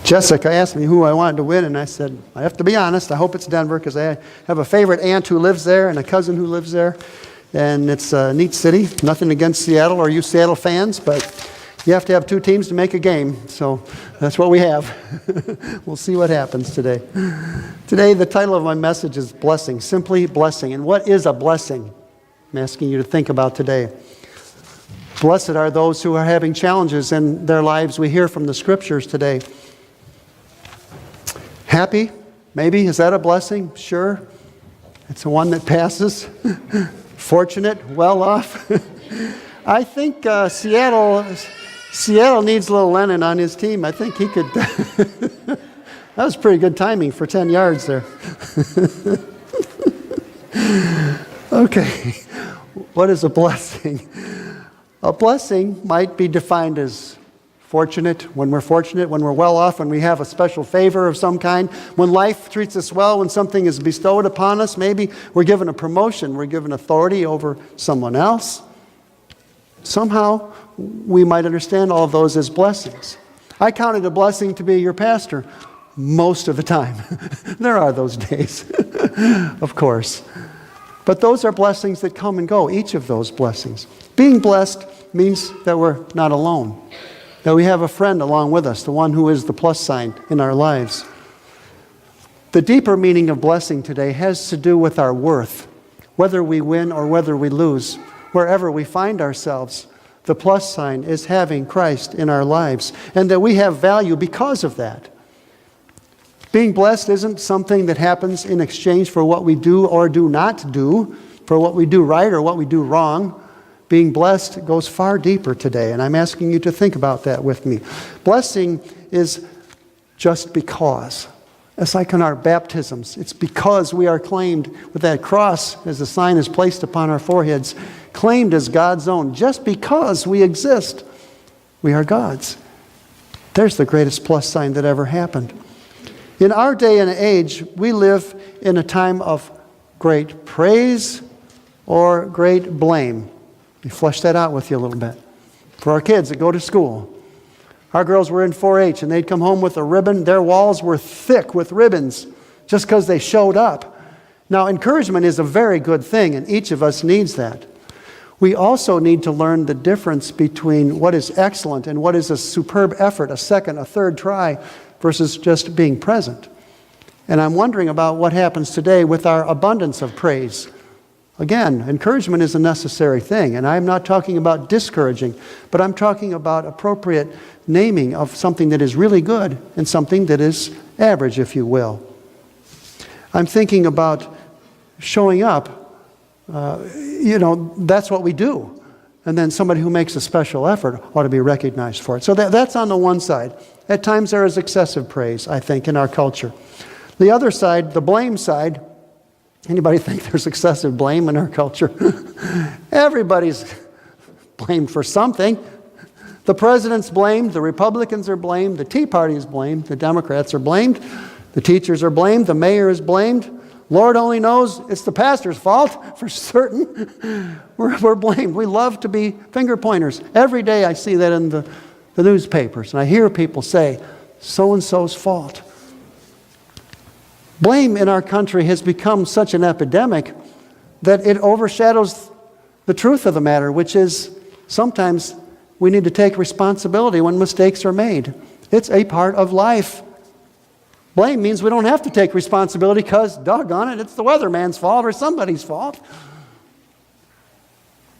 Jessica asked me who I wanted to win, and I said, I have to be honest, I hope it's Denver, because I have a favorite aunt who lives there and a cousin who lives there, and it's a neat city. Nothing against Seattle or you Seattle fans, but you have to have two teams to make a game, so that's what we have. We'll see what happens today. Today, the title of my message is Blessing, simply blessing. And what is a blessing? I'm asking you to think about today. Blessed are those who are having challenges in their lives. We hear from the scriptures today. Happy? Maybe. Is that a blessing? Sure. It's the one that passes. Fortunate? Well off? I think Seattle needs little Lennon on his team. I think he could... That was pretty good timing for 10 yards there. Okay. What is a blessing? A blessing might be defined as fortunate, when we're well off, when we have a special favor of some kind, when life treats us well, when something is bestowed upon us. Maybe we're given a promotion, we're given authority over someone else. Somehow, we might understand all of those as blessings. I count it a blessing to be your pastor most of the time. There are those days, of course. But those are blessings that come and go, each of those blessings. Being blessed means that we're not alone, that we have a friend along with us, the one who is the plus sign in our lives. The deeper meaning of blessing today has to do with our worth, whether we win or whether we lose. Wherever we find ourselves, the plus sign is having Christ in our lives, and that we have value because of that. Being blessed isn't something that happens in exchange for what we do or do not do, for what we do right or what we do wrong. Being blessed goes far deeper today, and I'm asking you to think about that with me. Blessing is just because. It's like in our baptisms. It's because we are claimed with that cross as a sign is placed upon our foreheads, claimed as God's own. Just because we exist, we are God's. There's the greatest plus sign that ever happened. In our day and age, we live in a time of great praise or great blame. Let me flesh that out with you a little bit. For our kids that go to school, our girls were in 4-H and they'd come home with a ribbon. Their walls were thick with ribbons just because they showed up. Now, encouragement is a very good thing, and each of us needs that. We also need to learn the difference between what is excellent and what is a superb effort, a second, a third try, versus just being present. And I'm wondering about what happens today with our abundance of praise. Again, encouragement is a necessary thing, and I'm not talking about discouraging, but I'm talking about appropriate naming of something that is really good and something that is average, if you will. I'm thinking about showing up. That's what we do. And then somebody who makes a special effort ought to be recognized for it. So that's on the one side. At times there is excessive praise, I think, in our culture. The other side, the blame side, anybody think there's excessive blame in our culture? Everybody's blamed for something. The president's blamed, the Republicans are blamed, the Tea Party is blamed, the Democrats are blamed, the teachers are blamed, the mayor is blamed. Lord only knows it's the pastor's fault, for certain. We're blamed. We love to be finger pointers. Every day I see that in the newspapers, and I hear people say, so-and-so's fault. Blame in our country has become such an epidemic that it overshadows the truth of the matter, which is sometimes we need to take responsibility when mistakes are made. It's a part of life. Blame means we don't have to take responsibility because, doggone it, it's the weatherman's fault or somebody's fault.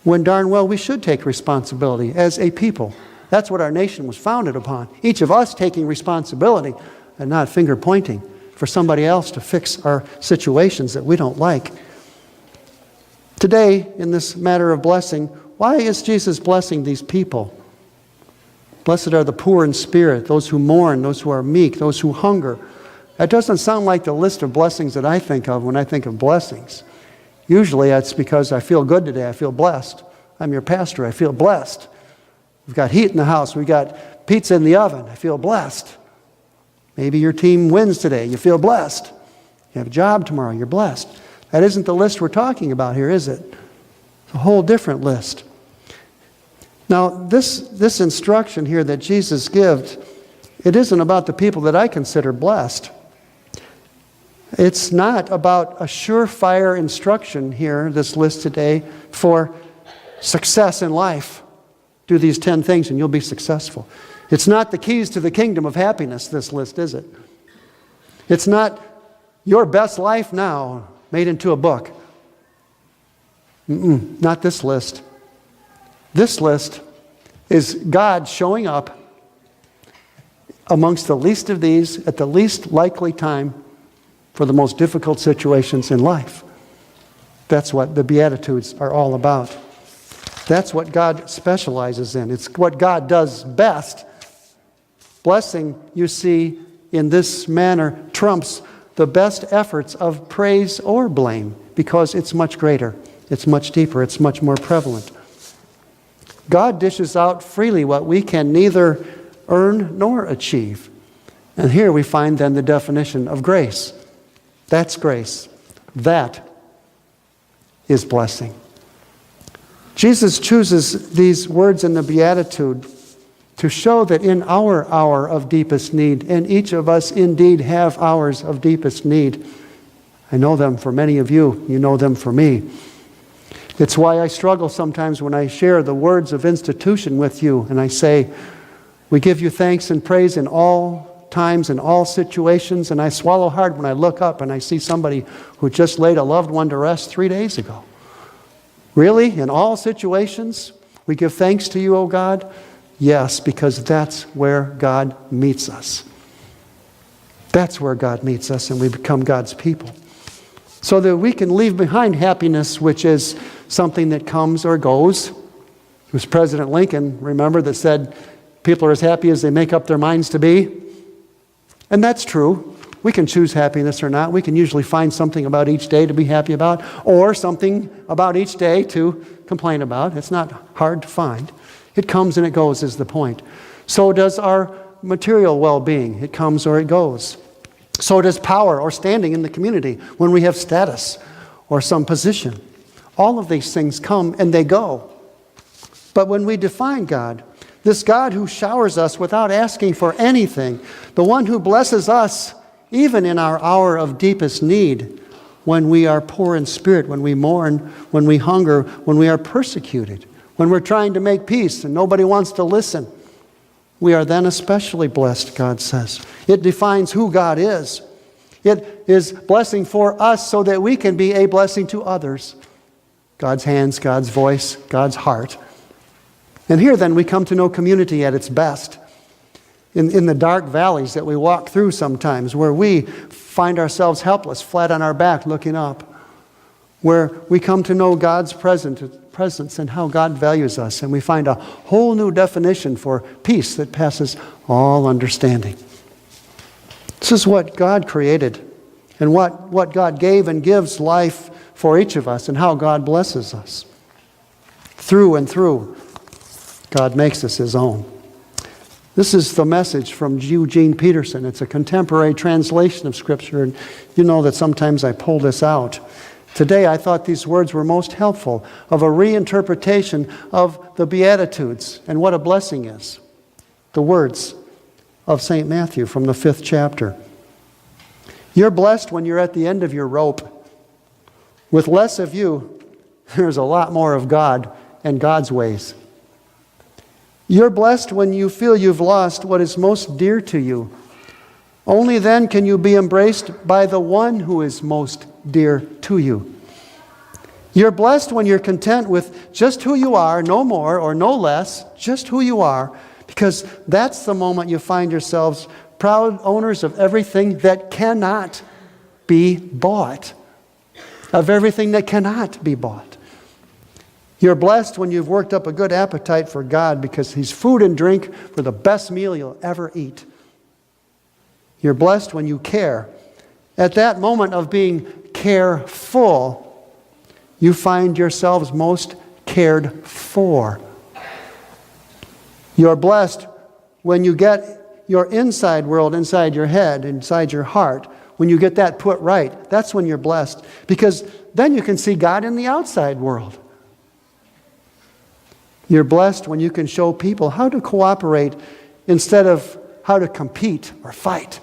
When darn well we should take responsibility as a people. That's what our nation was founded upon. Each of us taking responsibility and not finger pointing for somebody else to fix our situations that we don't like. Today, in this matter of blessing, why is Jesus blessing these people? Blessed are the poor in spirit, those who mourn, those who are meek, those who hunger. That doesn't sound like the list of blessings that I think of when I think of blessings. Usually it's because I feel good today, I feel blessed. I'm your pastor, I feel blessed. We've got heat in the house, we've got pizza in the oven, I feel blessed. Maybe your team wins today, you feel blessed. You have a job tomorrow, you're blessed. That isn't the list we're talking about here, is it? It's a whole different list. Now, this instruction here that Jesus gives It isn't about the people that I consider blessed. It's not about a surefire instruction here, this list today, for success in life. Do these 10 things and you'll be successful. It's not the keys to the kingdom of happiness, this list, is it? It's not your best life now made into a book. Not this list. This list is God showing up amongst the least of these at the least likely time for the most difficult situations in life. That's what the Beatitudes are all about. That's what God specializes in. It's what God does best. Blessing, you see, in this manner trumps the best efforts of praise or blame because it's much greater, it's much deeper, it's much more prevalent. God dishes out freely what we can neither earn nor achieve. And here we find then the definition of grace. That's grace. That is blessing. Jesus chooses these words in the Beatitude to show that in our hour of deepest need, and each of us indeed have hours of deepest need. I know them for many of you. You know them for me. It's why I struggle sometimes when I share the words of institution with you and I say, we give you thanks and praise in all times, in all situations, and I swallow hard when I look up and I see somebody who just laid a loved one to rest 3 days ago. Really? In all situations, we give thanks to you, O God? Yes, because that's where God meets us. That's where God meets us and we become God's people. So that we can leave behind happiness, which is something that comes or goes. It was President Lincoln, remember, that said, people are as happy as they make up their minds to be. And that's true. We can choose happiness or not. We can usually find something about each day to be happy about, or something about each day to complain about. It's not hard to find. It comes and it goes is the point. So does our material well-being. It comes or it goes. So does power or standing in the community when we have status or some position. All of these things come and they go. But when we define God, this God who showers us without asking for anything, the one who blesses us even in our hour of deepest need, when we are poor in spirit, when we mourn, when we hunger, when we are persecuted, when we're trying to make peace and nobody wants to listen, we are then especially blessed, God says. It defines who God is. It is blessing for us so that we can be a blessing to others. God's hands, God's voice, God's heart. And here then we come to know community at its best. In the dark valleys that we walk through sometimes, where we find ourselves helpless, flat on our back, looking up. Where we come to know God's presence and how God values us. And we find a whole new definition for peace that passes all understanding. This is what God created and what God gave and gives life for each of us and how God blesses us. Through and through, God makes us His own. This is the message from Eugene Peterson. It's a contemporary translation of Scripture, and you know that sometimes I pull this out. Today I thought these words were most helpful of a reinterpretation of the Beatitudes and what a blessing is. The words of St. Matthew from the 5th chapter. You're blessed when you're at the end of your rope. With less of you, there's a lot more of God and God's ways. You're blessed when you feel you've lost what is most dear to you. Only then can you be embraced by the one who is most dear to you. You're blessed when you're content with just who you are, no more or no less, just who you are, because that's the moment you find yourselves proud owners of everything that cannot be bought. Of everything that cannot be bought. You're blessed when you've worked up a good appetite for God because He's food and drink for the best meal you'll ever eat. You're blessed when you care. At that moment of being careful, you find yourselves most cared for. You're blessed when you get your inside world inside your head, inside your heart. When you get that put right, that's when you're blessed. Because then you can see God in the outside world. You're blessed when you can show people how to cooperate instead of how to compete or fight.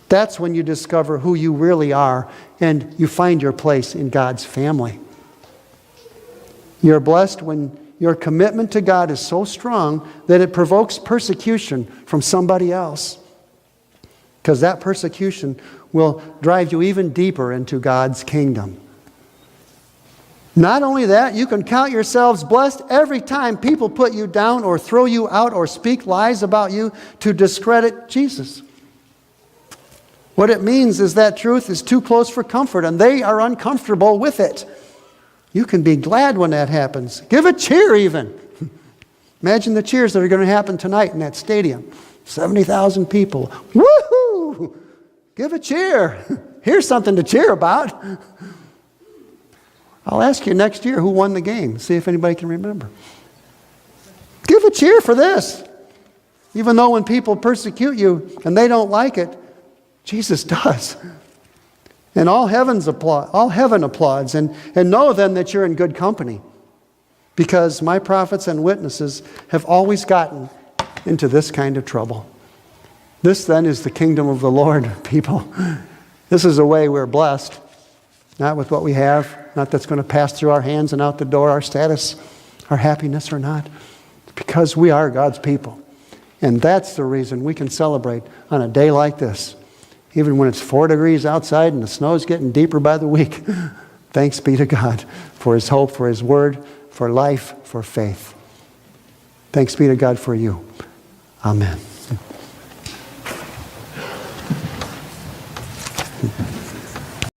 That's when you discover who you really are and you find your place in God's family. You're blessed when your commitment to God is so strong that it provokes persecution from somebody else. Because that persecution will drive you even deeper into God's kingdom. Not only that, you can count yourselves blessed every time people put you down or throw you out or speak lies about you to discredit Jesus. What it means is that truth is too close for comfort, and they are uncomfortable with it. You can be glad when that happens. Give a cheer even. Imagine the cheers that are going to happen tonight in that stadium. 70,000 people. Woohoo! Give a cheer. Here's something to cheer about. I'll ask you next year who won the game. See if anybody can remember. Give a cheer for this. Even though when people persecute you and they don't like it, Jesus does. And all heaven applauds. And know then that you're in good company. Because my prophets and witnesses have always gotten into this kind of trouble. This then is the kingdom of the Lord, people. This is a way we're blessed. Not with what we have. Not that's going to pass through our hands and out the door, our status, our happiness or not. Because we are God's people. And that's the reason we can celebrate on a day like this. Even when it's 4 degrees outside and the snow's getting deeper by the week. Thanks be to God for His hope, for His word, for life, for faith. Thanks be to God for you. Amen.